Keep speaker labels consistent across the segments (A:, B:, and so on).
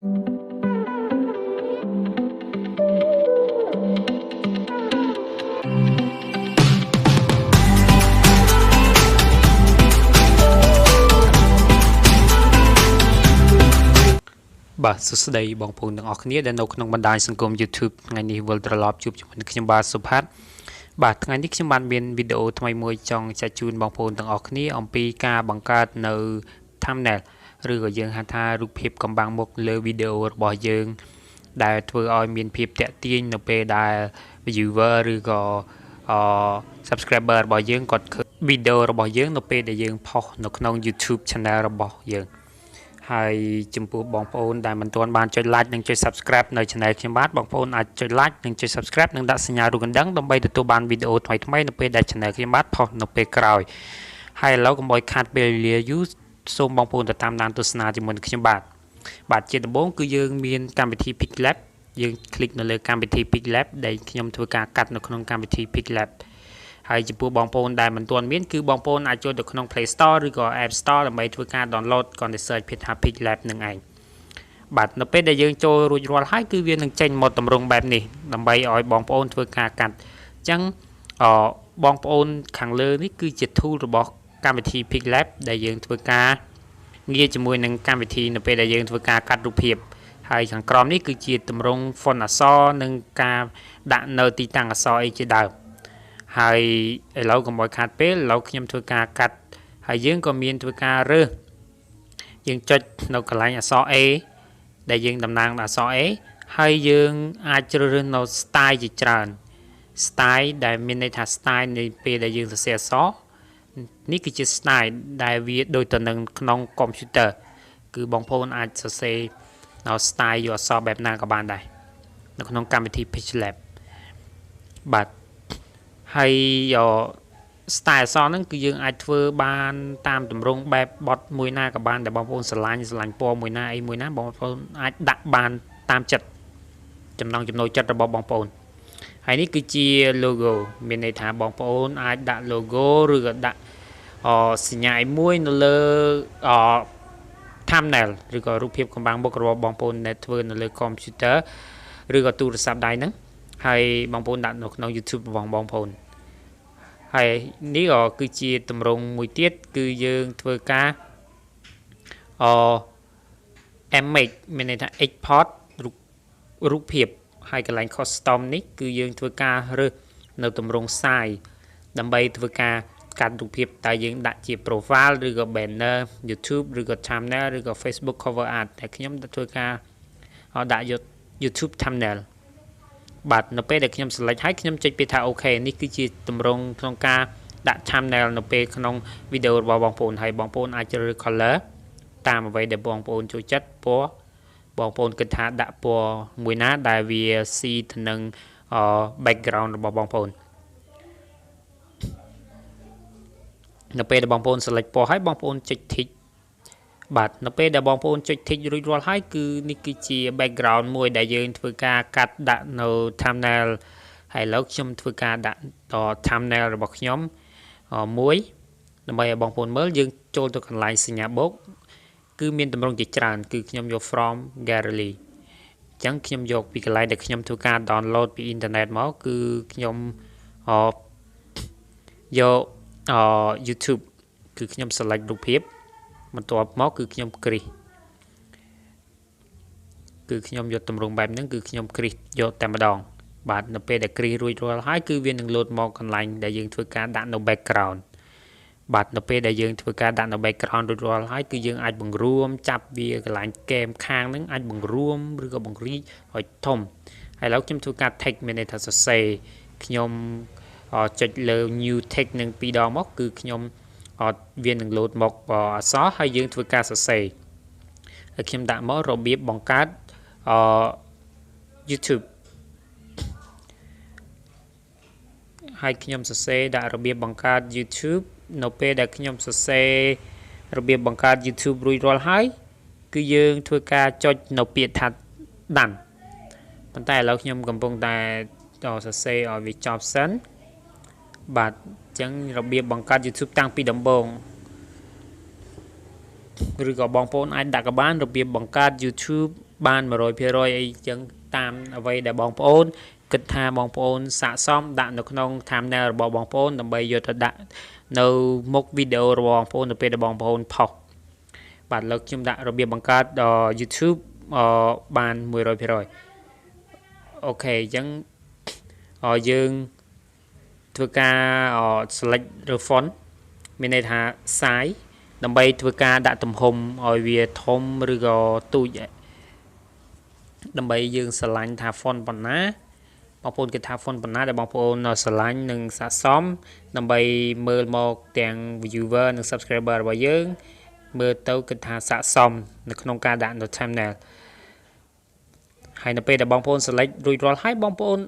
A: បាទសួស្តីបងប្អូនទាំងអស់គ្នាដែលនៅក្នុងបណ្ដាញសង្គម YouTube ថ្ងៃនេះវិលត្រឡប់ជួបជាមួយខ្ញុំបាទសុផាតបាទថ្ងៃនេះខ្ញុំបានមានវីដេអូថ្មីមួយចង់ចែកជូនបងប្អូនទាំងអស់គ្នាអំពីការបង្កើតនៅ Thumbnail ឬក៏យើងហៅថារូបភាពកំបាំងមុខលើវីដេអូរបស់យើងដែលធ្វើឲ្យមានភាពតាក់ទាញនៅពេលដែល viewer ឬក៏subscriber របស់យើងគាត់ឃើញវីដេអូរបស់យើងនៅពេលដែលយើងផុសនៅក្នុង YouTube channel របស់យើងហើយចំពោះបងប្អូនដែលមិនទាន់បានចុច like និងចុច subscribe នៅ channel ខ្ញុំបាទបងប្អូនអាចចុច like និងចុច subscribe និងដាក់សញ្ញារូបកណ្ដឹងដើម្បីទទួលបានវីដេអូថ្មីៗនៅពេលដែល channel ខ្ញុំបាទផុសនៅពេលក្រោយហើយឥឡូវកុំឲ្យខាតពេលវេលាយូរសូមបងប្អូនទៅតាមដានទស្សនាជាមួយនឹងខ្ញុំបាទជាដំបូងគឺយើងមានកម្មវិធី Pixlab យើងคลิกនៅលើកម្មវិធី Pixlab ដែលខ្ញុំធ្វើការកាត់នៅក្នុងកម្មវិធី Pixlab ហើយចំពោះបងប្អូនដែលមិនទាន់មានគឺបងប្អូនអាចចូលទៅក្នុង Play Store ឬក៏ App Store ដើម្បីធ្វើការ download គ្រាន់តែ search ភាសា Pixlab នឹងឯងបាទនៅពេលដែលយើងចូលរួចរាល់ហើយគឺវានឹងចេញមកតម្រង់បែបនេះដើម្បីឲ្យបងប្អូនធ្វើការកាត់អញ្ចឹងបងប្អូនខាងលើនេះគឺជា tool របស់កម្មវិធី Pixlab ដែលយើងធ្វើការងារជាមួយនឹងកម្មវិធីនៅពេលដែលយើងធ្វើការកាត់រូបភាពហើយខាងក្រោមនេះគឺជាតម្រង់ font អក្សរនិងការដាក់នៅទីតាំងអក្សរអីជាដើមហើយឥឡូវកុំឲ្យខាតពេលឥឡូវខ្ញុំធ្វើការកាត់ហើយយើងក៏មានធ្វើការរើសយើងចុចនៅកន្លែងអក្សរ A ដែលយើងតំណាងដល់អក្សរ A ហើយយើងអាចជ្រើសរើសនៅ style ជាច្រើន style ដែលមានន័យថា style នៃពេលដែលយើងសរសេរអក្សរនេះគឺជា style ដែលវាដូចទៅនឹងក្នុង computer គឺបងប្អូនអាចសរសេរនៅ style យកអក្សរបែបណាក៏បានដែរនៅក្នុងកម្មវិធី Pixlab បាទហើយstyle អក្សរហ្នឹងគឺយើងអាចធ្វើបានតាមទម្រង់បែបបត់មួយណាក៏បានដែលបងប្អូនស្រឡាញ់ពណ៌មួយណាអីមួយណាបងប្អូនអាចដាក់បានតាមចិត្តចំណង់ចំណូលចិត្តរបស់បងប្អូនហើយនេះគឺជា logo មានន័យថាបងប្អូនអាចដាក់ logo ឬក៏ដាក់សញ្ញាមួយនៅលើthumbnail ឬក៏រូបភាពកំបាំងមុខរបស់បងប្អូនដែលធ្វើនៅលើ computer ឬក៏ទូរស័ព្ទដៃហ្នឹងហើយបងប្អូនដាក់នៅក្នុង YouTube របស់បងប្អូនហើយនេះក៏គឺជាតម្រង់មួយទៀតគឺយើងធ្វើការimage មានន័យថា export រូបភាពហើយកន្លែង custom នេះគឺយើងធ្វើការរើសនៅតម្រង់ size ដើម្បីធ្វើការកាត់រូបភាពតែយើងដាក់ជា profile ឬក៏ banner YouTube ឬក៏ thumbnail ឬក៏ Facebook cover art តែខ្ញុំធ្វើការដាក់យក YouTube thumbnail បាទនៅពេលដែលខ្ញុំ select ហើយខ្ញុំចុចពាក្យថា OK នេះគឺជាតម្រង់ក្នុងការដាក់ thumbnail នៅពេលក្នុងវីដេអូរបស់បងប្អូនហើយបងប្អូនអាចជ្រើសរើស color តាមអ្វីដែលបងប្អូនចូលចិត្តពណ៌បងប្អូនគិតថាដាក់ពណ៌មួយណាដែលវាស៊ីទៅនឹងbackground របស់បងប្អូននៅពេលដែលបងប្អូន select ពណ៌ហើយបងប្អូនចុច tick បាទនៅពេលដែលបងប្អូនចុច tick រួចរាល់ហើយគឺនេះគឺជា background មួយដែលយើងធ្វើការកាត់ដាក់នៅ thumbnail ហើយឥឡូវខ្ញុំធ្វើការដាក់ thumbnail របស់ខ្ញុំមួយដើម្បីឲ្យបងប្អូនមើលយើងចូលទៅកន្លែងសញ្ញាបូកគឺមានតម្រង់ជាច្រើនគឺខ្ញុំយក from gallery អញ្ចឹងខ្ញុំយកពីកន្លែងដែលខ្ញុំធ្វើការ download ពីអ៊ីនធឺណិតមកគឺខ្ញុំយក YouTube គឺខ្ញុំ select រូបភាពបន្ទាប់មកគឺខ្ញុំគ្រីសគឺខ្ញុំយកតម្រង់បែបហ្នឹងគឺខ្ញុំគ្រីសយកតែម្ដងបាទនៅពេលដែលគ្រីសរួចរាល់ហើយគឺវានឹងលោតមកកន្លែងដែលយើងធ្វើការដាក់នៅ background បាទនៅពេលដែលយើងធ្វើការដាក់នៅ background រួចរាល់ហើយគឺយើងអាចបង្រួមចាប់វាកន្លែងកែមខាងហ្នឹងអាចបង្រួមឬក៏បង្រីកឲ្យធំហើយឥឡូវខ្ញុំធ្វើការ text មានន័យថាសរសេរខ្ញុំចុចលើ new text នឹងពីរដងមកគឺខ្ញុំវានឹងលោតមកអក្សរហើយយើងធ្វើការសរសេរហើយខ្ញុំដាក់មករបៀបបង្កើតYouTube ហើយខ្ញុំសរសេរដាក់របៀបបង្កើត YouTube នៅពេលដែលខ្ញុំសរសេររបៀបបង្កើត YouTube រួចរាល់ហើយគឺយើងធ្វើការចុចនៅពាក្យថាដាន់ប៉ុន្តែឥឡូវខ្ញុំកំពុងតែសរសេរឲ្យវាចប់សិនបាទអញ្ចឹងរបៀបបង្កើត YouTube តាំងពីដំបូងឬក៏បងប្អូនអាចដាក់ក៏បានរបៀបបង្កើត YouTube បាន 100% អីចឹងតាមអ្វីដែលបងប្អូនគិតថាបងប្អូនស័ក្តិសមដាក់នៅក្នុង thumbnail របស់បងប្អូនដើម្បីយកទៅដាក់នៅមុខវីដេអូរបស់បងប្អូនទៅពេលដែលបងប្អូនផុសបាទលើកខ្ញុំដាក់របៀបបង្កើត YouTube បាន 100% អូខេអញ្ចឹងយើងធ្វើការ select ឬ font មានន័យថាសាយដើម្បីធ្វើការដាក់ទំហំឲ្យវាធំឬក៏ទូចដើម្បីយើងស្រឡាញ់ថា font ប៉ុណ្ណាបងប្អូនគិតថា font ប៉ុណ្ណាដែលបងប្អូនស្រឡាញ់និងស័ក្តិសមដើម្បីមើលមកទាំង viewer និង subscriber របស់យើងមើលទៅគិតថាស័ក្តិសមនៅក្នុងការដាក់នៅ thumbnail ហើយនៅពេលដែលបងប្អូន select រួចរាល់ហើយបងប្អូន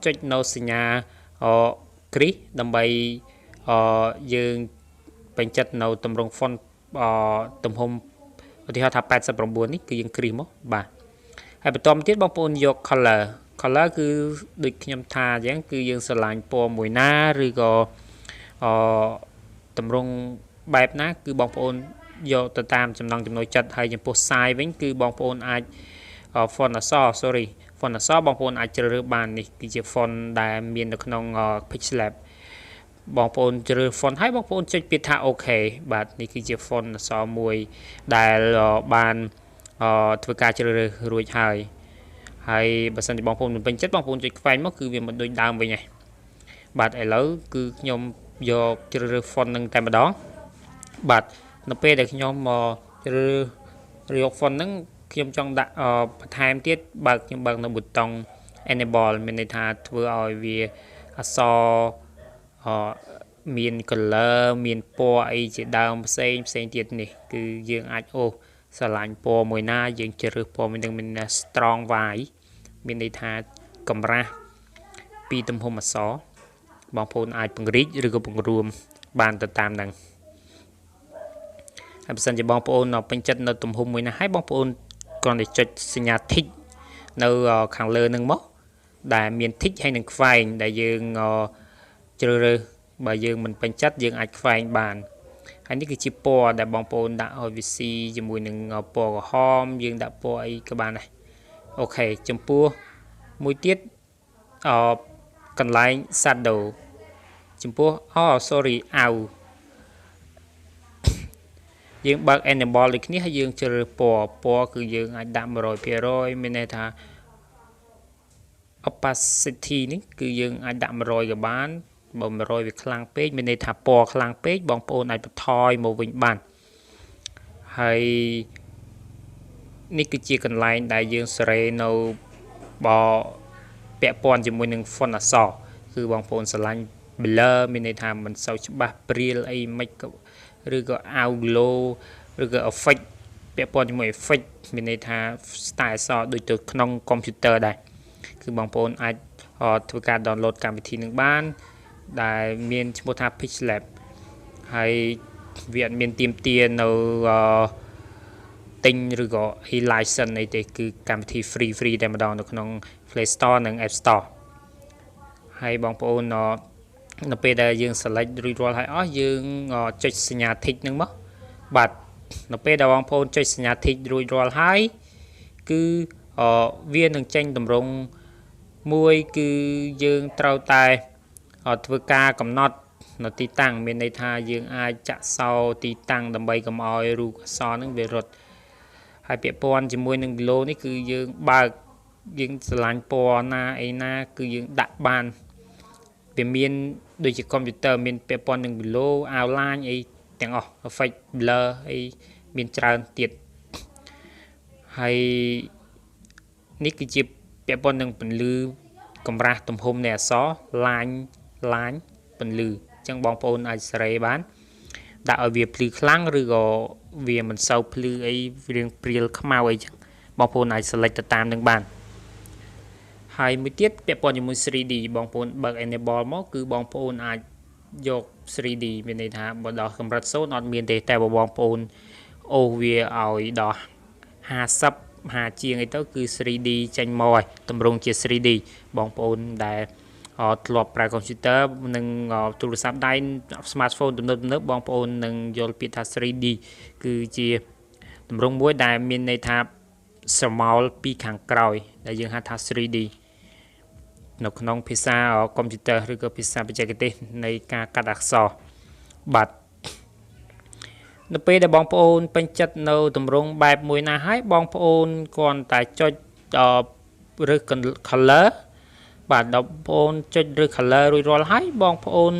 A: ចុចនៅសញ្ញាគ្រីសដើម្បីយើងបញ្ចិតនៅទម្រង់ font ទំហំឧទាហរណ៍ថា89នេះគឺយើងគ្រីសមកបាទហើយបន្តមកទៀតបងប្អូនយក color គឺដូចខ្ញុំថាអញ្ចឹងគឺយើងស្រឡាញ់ពណ៌មួយណាឬក៏ទម្រង់បែបណាគឺបងប្អូនយកទៅតាមចំណង់ចំណូលចិត្តហើយចំពោះ size វិញគឺបងប្អូនអាច font អក្សរ font អក្សរបងប្អូនអាចជ្រើសរើសបាននេះគឺជា font ដែលមាននៅក្នុង Pixlab បងប្អូនជ្រើស font ហើយបងប្អូនចុចពាក្យថា OK បាទនេះគឺជា font អក្សរមួយដែលបានធ្វើការជ្រើសរើសរួចហើយបើសិនជាបងប្អូនមិនពេញចិត្តបងប្អូនចុចខ្វែងមកគឺវាមិនដូចដើមវិញទេបាទឥឡូវគឺខ្ញុំយកជ្រើសរើស font នឹងតែម្ដងបាទនៅពេលដែលខ្ញុំជ្រើសរើស font ហ្នឹងខ្ញុំចង់ដាក់បន្ថែមទៀតខ្ញុំបើកនៅប៊ូតុង enable មានន័យថាធ្វើឲ្យវាអក្សរមាន color មានពណ៌អីជាដើមផ្សេងទៀតនេះគឺយើងអាចស្រឡាញ់ពណ៌មួយណាយើងជ្រើសរើសពណ៌មួយនឹងមាន strong white មានន័យថាកម្រាស់ពីទំហំអក្សរបងប្អូនអាចពង្រីកឬក៏ពង្រួមបានទៅតាមហ្នឹងហើយបើសិនជាបងប្អូនពេញចិត្តនៅទំហំមួយណាហើយបងប្អូនគ្រាន់តែចុចសញ្ញា tick នៅខាងលើហ្នឹងមកដែលមាន tick ហើយនឹងខ្វែងដែលយើងជ្រើសរើសបើយើងមិនពេញចិត្តយើងអាចខ្វែងបានហើយនេះគឺជាពណ៌ដែលបងប្អូនដាក់ឲ្យវាស៊ីជាមួយនឹងពណ៌ក្រហមយើងដាក់ពណ៌អីក៏បានដែរអូខេចំពោះមួយទៀតកន្លែង shadow ចំពោះអាវយើងបើក enable ដូចគ្នាហើយយើងជ្រើសរើសពណ៌គឺយើងអាចដាក់ 100% មានន័យថា opacity នេះគឺយើងអាចដាក់ 100 ក៏បានបើ100វាខ្លាំងពេកមានន័យថាពណ៌ខ្លាំងពេកបងប្អូនអាចបន្ថយមកវិញបានហើយនេះគឺជាកន្លែងដែលយើងសេរីនៅពាក់ព័ន្ធជាមួយនឹង font អក្សរគឺបងប្អូនស្រឡាញ់ blur មានន័យថាមិនសូវច្បាស់ព្រាលអីមិនឬក៏ glow ឬក៏ effect ពាក់ព័ន្ធជាមួយ effect មានន័យថា style អក្សរដូចទៅក្នុង computer ដែរគឺបងប្អូនអាចធ្វើការ download កម្មវិធីនឹងបានដែលមានឈ្មោះថា Pixlab ហើយវាអត់មានទាមទារនៅទិញឬក៏ license អីទេគឺកម្មវិធី free តែម្ដងនៅក្នុង Play Store និង App Store ហើយបងប្អូននៅពេលដែលយើង select រួចរាល់ហើយអស់យើងចុចសញ្ញា tick ហ្នឹងមកបាទនៅពេលដែលបងប្អូនចុចសញ្ញា tick រួចរាល់ហើយគឺវានឹងចេញតម្រង់មួយគឺយើងត្រូវតែធ្វើការកំណត់នៅទីតាំងមានន័យថាយើងអាចចាក់សោទីតាំងដើម្បីកុំឲ្យរូបអក្សរហ្នឹងវារត់ហើយពាក់ព័ន្ធជាមួយនឹង glow នេះគឺយើងបើកយើងស្រឡាញ់ពណ៌ណាអីណាគឺយើងដាក់បានវាមានដូចជា computer មានពាក់ព័ន្ធនឹង glow outline អីទាំងអស់ effect blur អីមានច្រើនទៀតហើយនេះគឺជាពាក់ព័ន្ធនឹងពន្លឺកម្រាស់ទំហំនៃអក្សរឡាញពន្លឺអញ្ចឹងបងប្អូនអាចសេរីបានដាក់ឲ្យវាភ្លឺខ្លាំងឬក៏វាមិនសូវភ្លឺអីរៀងព្រាលខ្មៅអីចឹងបងប្អូនអាច select ទៅតាមនឹងបានហើយមួយទៀតពាក់ព័ន្ធជាមួយ 3D បងប្អូនបើក enable មកគឺបងប្អូនអាចយក 3D មានន័យថាបើដល់កម្រិត0អត់មានទេតែបងប្អូនអូសវាឲ្យដល់50ជាងអីទៅគឺ 3D ចេញមកហើយតម្រង់ជា 3D បងប្អូនដែលធ្លាប់ប្រើ computer និងទូរស័ព្ទដៃ smartphone ទំនើបបងប្អូននឹងយល់ពាក្យថា 3D គឺជាទម្រង់មួយដែលមានន័យថា ស្រមោលពីខាងក្រោយដែលយើងហៅថា 3D នៅក្នុងភាសាកុំព្យូទ័រឬក៏ភាសាបច្ចេកទេសនៃការកាត់អក្សរបាទនៅពេលដែលបងប្អូនពេញចិត្តនៅទម្រង់បែបមួយណាហើយបងប្អូនគ្រាន់តែចុចរើស color បាទដល់បងប្អូនចុចរើស color រួចរាល់ហើយបងប្អូន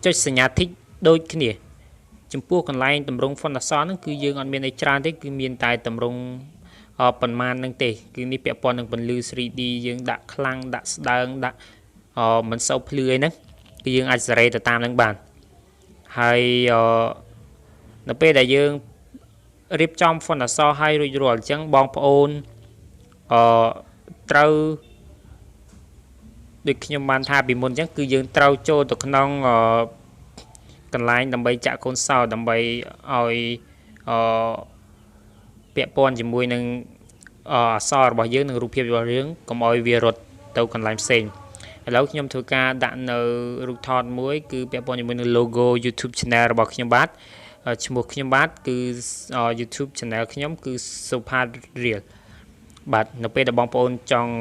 A: ចុចសញ្ញា tick ដូចគ្នាចំពោះកន្លែងទម្រង់ font អក្សរហ្នឹងគឺយើងអត់មានអីច្រើនទេគឺមានតែទម្រង់ប៉ុន្មានហ្នឹងទេគឺនេះពាក់ព័ន្ធនឹងពន្លឺ 3D យើងដាក់ខ្លាំងដាក់ស្ដើងដាក់មិនសូវភ្លឺអីហ្នឹងគឺយើងអាចសេរីទៅតាមហ្នឹងបានហើយនៅពេលដែលយើងរៀបចំ font អក្សរឲ្យរួចរាល់អញ្ចឹងបងប្អូនត្រូវដូចខ្ញុំបានថាពីមុនអញ្ចឹងគឺយើងត្រូវចូលទៅក្នុងកន្លែងដើម្បីចាក់កូនសោរដើម្បីឲ្យពាក់ព័ន្ធជាមួយនឹងអក្សររបស់យើងនិងរូបភាពរបស់យើងកុំឲ្យវារត់ទៅកន្លែងផ្សេងឥឡូវខ្ញុំធ្វើការដាក់នៅរូបថតមួយគឺពាក់ព័ន្ធជាមួយនឹង logo YouTube channel របស់ខ្ញុំបាទឈ្មោះខ្ញុំបាទគឺ YouTube channel ខ្ញុំគឺ Sophath Real បាទនៅពេលដែលបងប្អូនចង់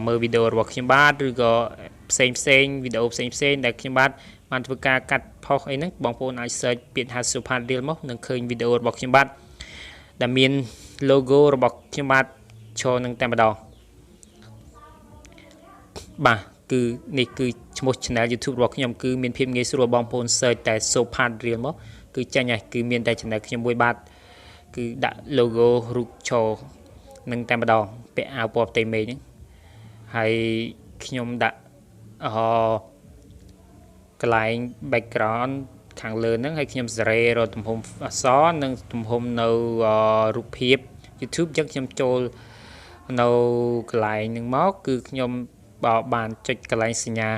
A: មើលវីដេអូរបស់ខ្ញុំបាទឬក៏ផ្សេងវីដេអូផ្សេងដែលខ្ញុំបាទបានធ្វើការកាត់ផុសអីហ្នឹងបងប្អូនអាច search ពាក្យថា Sophath Real មកនឹងឃើញវីដេអូរបស់ខ្ញុំបាទដែលមាន logo របស់ខ្ញុំបាទចូលនឹងតែម្ដងបាទគឺនេះគឺឈ្មោះ channel YouTube របស់ខ្ញុំគឺមានភាពងាយស្រួលបងប្អូន search តែ Sophath Real មកគឺចាញ់ហើយគឺមានតែ channel ខ្ញុំមួយបាទគឺដាក់ logo រូបចូលនឹងតែម្ដងពាក់អាវពណ៌ផ្ទៃមេឃហ្នឹងហើយខ្ញុំដាក់កន្លែង background ខាងលើហ្នឹងហើយខ្ញុំសេរីរកទំហំអក្សរនិងទំហំនៅរូបភាព YouTube ចឹងខ្ញុំចូលនៅកន្លែងហ្នឹងមកគឺខ្ញុំបានចុចកន្លែងសញ្ញា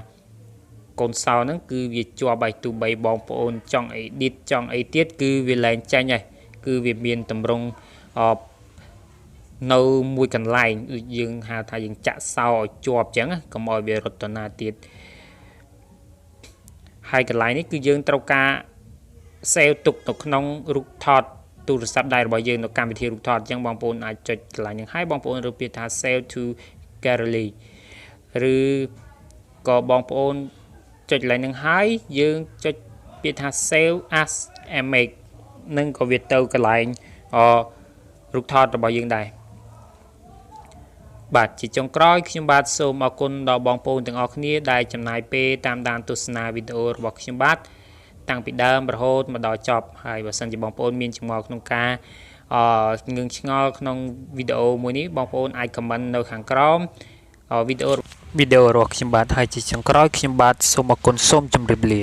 A: កូនសោរហ្នឹងគឺវាជាប់ឲ្យទូបីបងប្អូនចង់ edit ចង់អីទៀតគឺវាឡើងចាញ់ហើយគឺវាមានតម្រង់នៅមួយកន្លែងដូចយើងហៅថាយើងចាក់សោឲ្យជាប់ចឹងកុំឲ្យវារត់ទៅណាទៀតហើយកន្លែងនេះគឺយើងត្រូវការ save ទុកនៅក្នុងរូបថតទូរស័ព្ទដៃរបស់យើងនៅកម្មវិធីរូបថតអញ្ចឹងបងប្អូនអាចចុចកន្លែងនេះហើយបងប្អូនរើសពាក្យថា save to gallery ឬក៏បងប្អូនចុចកន្លែងហ្នឹងហើយយើងចុចពាក្យថា save as image នឹងក៏វាទៅកន្លែងរូបថតរបស់យើងដែរបាទជាចុងក្រោយខ្ញុំបាទសូមអរគុណដល់បងប្អូនទាំងអស់គ្នាដែលចំណាយពេលតាមដានទស្សនាវីដេអូរបស់ខ្ញុំបាទតាំងពីដើមរហូតមកដល់ចប់ហើយបើសិនជាបងប្អូនមានចម្ងល់ក្នុងការងឿងឆ្ងល់ក្នុងវីដេអូមួយនេះបងប្អូនអាច comment នៅខាងក្រោមវីដេអូរបស់ខ្ញុំបាទហើយជាចុងក្រោយខ្ញុំបាទសូមអរគុណសូមជម្រាបលា